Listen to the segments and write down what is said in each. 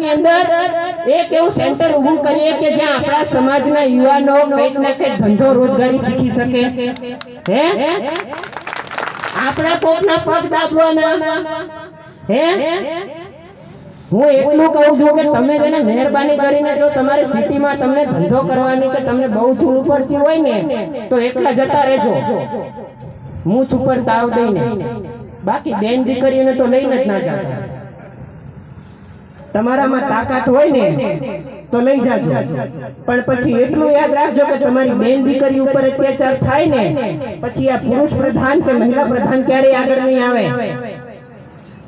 વિસ્તારની અંદર એક એવું સેન્ટર ઊભું કરીએ કે જ્યાં આપણા સમાજના યુવાનો કંઈક ને કંઈક ધંધો રોજગારી શીખી શકે. હે આપણા કોકના પગ દાબવાના. હે હું એટલું કહું છું કે તમે જેને મહેરબાની કરીને જો તમારી સિટીમાં તમને ધંધો કરવાની કે તમને બહુ છૂટ પડતી હોય ને તો એકલા જતા રહેજો. હું ઉપર તાવ દઈને, બાકી બેન દીકરીઓને તો લઈને જ ના જાવ. તમારામાં તાકાત હોય ને તો લઈ જાજો, પણ પછી એટલું યાદ રાખજો કે તમારી બેન દીકરી ઉપર અત્યાચાર થાય ને પછી આ પુરુષ પ્રધાન કે મહિલા પ્રધાન ક્યારેય આગળ નહીં આવે.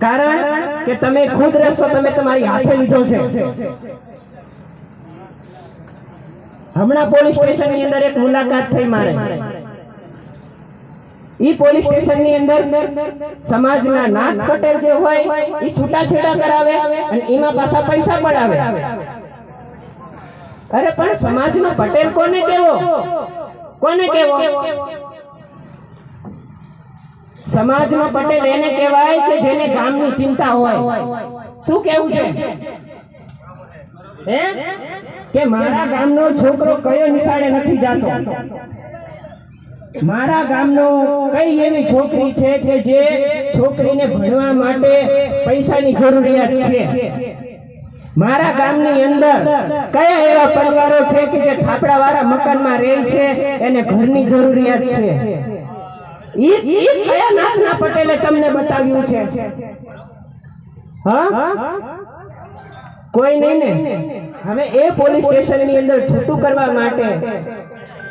કારણ કે તમે ખુદ રસ્તો તમે તમારી હાથે લીધો છે. હમણાં પોલીસ સ્ટેશન ની અંદર એક મુલાકાત થઈ મારે. ઈ પોલીસ સ્ટેશન ની અંદર સમાજના નાથ પટેલ જે હોય ઈ છૂટાછેડા કરાવે અને એમાં પાછા પૈસા પડાવે. અરે પણ સમાજનો પટેલ કોને કેવો? કોને કેવો? સમાજનો પટેલ એને કહેવાય કે જેને ગામની ચિંતા હોય. શું કેવું છે? હે કે મારા ગામનો છોકરો કયો નિશાળે નથી જાતો, મારા ગામનો કઈ એવી છોકરી છે કે જે છોકરીને ભણવા માટે પૈસાની જરૂરિયાત છે, મારા ગામની અંદર કયા એવા પરિવારો છે કે જે થાપડાવાળા મકાનમાં રહે છે એને ઘરની જરૂરિયાત છે. ઈ કયા નાથના પટેલે તમને બતાવ્યું છે? હા કોઈ નહીં ને. હવે એ પોલીસ સ્ટેશન ની અંદર છૂટું કરવા માટે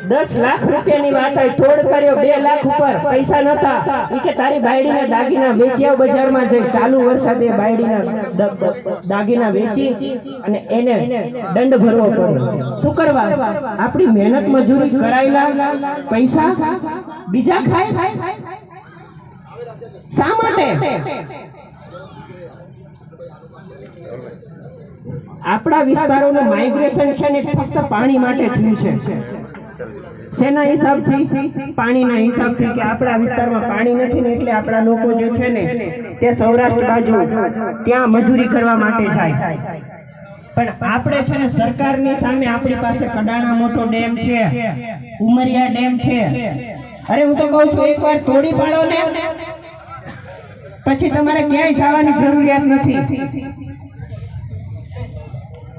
10 લાખ રૂપિયાની વાત આવી, તોડ કર્યો 2 લાખ ઉપર, પૈસા નતા. ઈ કે તારી બાયડીના દાગીના વેચી આવ બજારમાં જઈ. ચાલુ વરસાદે બાયડીના દાગીના વેચી અને એને દંડ ભરવો પડ્યો. શું કરવા? આપણી મહેનત મજૂરી કરાયેલા પૈસા બીજા ખાય. શા માટે? આપણા વિસ્તારોનું માઇગ્રેશન છે ને ફક્ત પાણી માટે થયું છે. શેના હિસાબથી? પાણીના હિસાબથી. કે આપણા વિસ્તારમાં પાણી નથી ને એટલે આપણા લોકો જે છે ને તે સૌરાષ્ટ્ર બાજુ ત્યાં મજૂરી કરવા માટે જાય. પણ આપણે છે ને સરકારની સામે આપણી પાસે કડાણા મોટો ડેમ છે, ઉમરિયા ડેમ છે. અરે હું તો કહું છું એકવાર તોડી પાડો ને પછી તમારે ક્યાંય જવાની જરૂરિયાત નથી.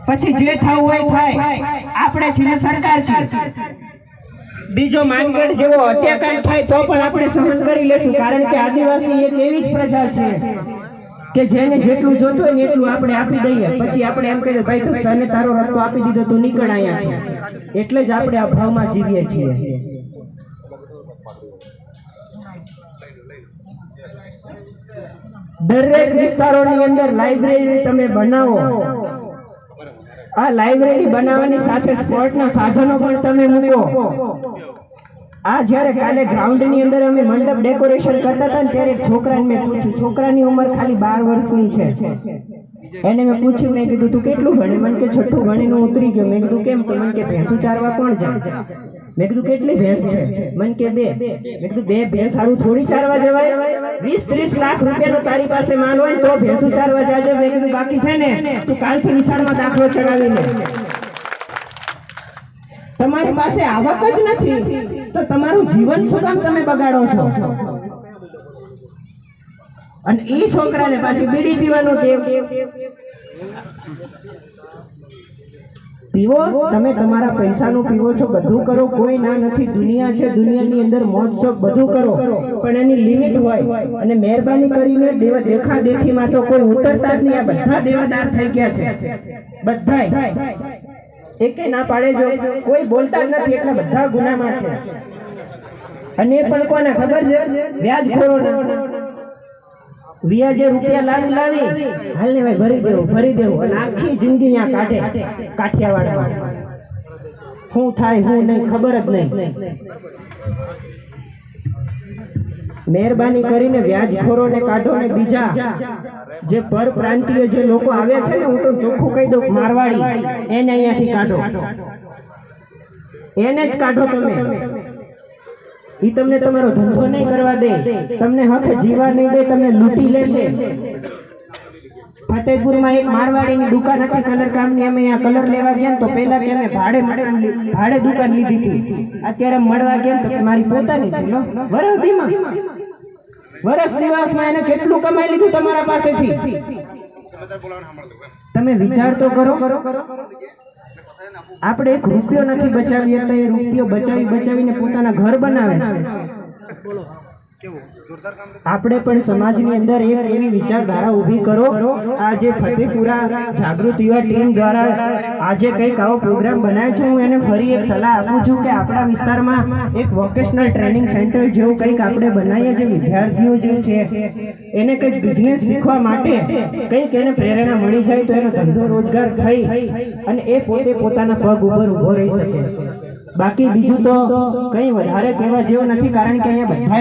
પછી જે થવું હોય થાય. આપણે છે ને સરકાર છે. બીજો માનગઢ જેવો હત્યાકાંડ થાય તો પણ આપણે સહન કરી લેશું. કારણ કે આદિવાસી એક એવી જ પ્રજા છે કે જેને જેટલું જોતું હોય ને એટલું આપણે આપી દઈએ. પછી આપણે એમ કહીએ ભાઈ તને તારો રસ્તો આપી દીધો તું નીકળ અહીંયા. એટલે જ આપણે આ ભાવમાં જીવીએ છીએ. દરેક વિસ્તારોની અંદર લાઇબ્રેરી તમે બનાવો. આ લાઇબ્રેરી બનાવવાની સાથે સ્પોર્ટના સાધનો પણ તમે મૂકો. આ જ્યારે કાલે ગ્રાઉન્ડની અંદર અમે મંડપ ડેકોરેશન કરતા હતા ને ત્યારે એક છોકરાને મેં પૂછ્યું, છોકરાની ઉંમર ખાલી 12 વર્ષની છે. એને મેં પૂછ્યું, મેં કીધું તું કેટલું ભણે? મને કે 6ઠું ભણીને ઉતરી ગયો. મેં કીધું કેમ? તો મને કે ભેંસું ચારવા કોણ જાય? મેં કીધું કેટલી ભેંસ છે? મને કે 2. મેં કીધું 2 ભેંસ સારું થોડી ચારવા જવાય? 20-30 લાખ રૂપિયાનો તારી પાસે માલ હોય તો ભેંસું ચારવા જાજે. મેં કીધું બાકી છે ને તું કાલથી નિશાળમાં દાખલો ચડાવી લે. તમારી પાસે આવક જ નથી તો તમારું જીવન શું કામ તમે બગાડો છો? અને ઈ છોકરાને પાછી બીડી પીવાનું ટેવ. પીવો તમે, તમારા પૈસાનું પીવો છો, બધું કરો, કોઈ ના નથી. દુનિયા છે, દુનિયાની અંદર મોજ શોખ બધું કરો, પણ એની લિમિટ હોય. અને મહેરબાની કરીને દેખા દેખીમાં તો કોઈ ઉતરતા જ નહીં. આ બધા દેવાદાર થઈ ગયા છે, બધાય. એકે ના પાડે જો કોઈ બોલતા જ નથી એટલે બધા ગુનામાં છે. અને એ પણ કોને ખબર છે? વ્યાજખોરોને. વ્યાજે રૂપિયા લાવી હાલ ને ભાઈ ભરી દેવું અને આખી જિંદગી ત્યાં કાઢે. કાઠિયાવાડ શું થાય શું નહીં ખબર જ નહીં. મહેરબાની કરીને વ્યાજખોરોને કાઢો. ને બીજા જે પરપ્રાંતીય જે લોકો આવે છે ને, હું તો ચોખ્ખું કહી દઉં, મારવાડી, એને અહીંયાથી કાઢો. એને જ કાઢો તમે. ઈ તમને તમારો ધંધો નહીં કરવા દે, તમને હક જીવા નહીં દે, તમને લૂંટી લેશે. ફતેપુરમાં એક મારવાડીની દુકાન હતી કલર કામની. અમે અહીંયા કલર લેવા ગયા ને તો પહેલા કે અમે ભાડે દુકાન લીધી હતી. અત્યારે મળવા ગયા ને તો મારી પોતાની છે. લો વર્ષ દિવસમાં એને કેટલું કમાઈ લીધું તમારા પાસેથી? તમે વિચાર તો કરો. આપણે એક રૂપિયો નથી બચાવી શકતા, એ રૂપિયો બચાવીને પોતાના ઘર બનાવે છે. આપણે પણ સમાજની અંદર એક એવી વિચારધારા ઊભી કરો. આજે ફતેપુરા જાગૃત યુવા ટીમ દ્વારા આજે કંઈક આવો પ્રોગ્રામ બનાવ્યો છે. હું એને ફરી એક સલાહ આપું છું કે આપણા વિસ્તારમાં એક વોકેશનલ ટ્રેનિંગ સેન્ટર જેવું કંઈક આપણે બનાવીએ. જે વિદ્યાર્થીઓ જે છે એને કંઈક બિઝનેસ શીખવા માટે કંઈક એને પ્રેરણા મળી જાય તો એનો ધંધો રોજગાર થઈ અને એ પોતે પોતાના પગ ઉપર ઊભો રહી શકે. બાકી બીજું તો કંઈ વધારે કહેવા જેવું નથી, કારણ કે અહીંયા બધા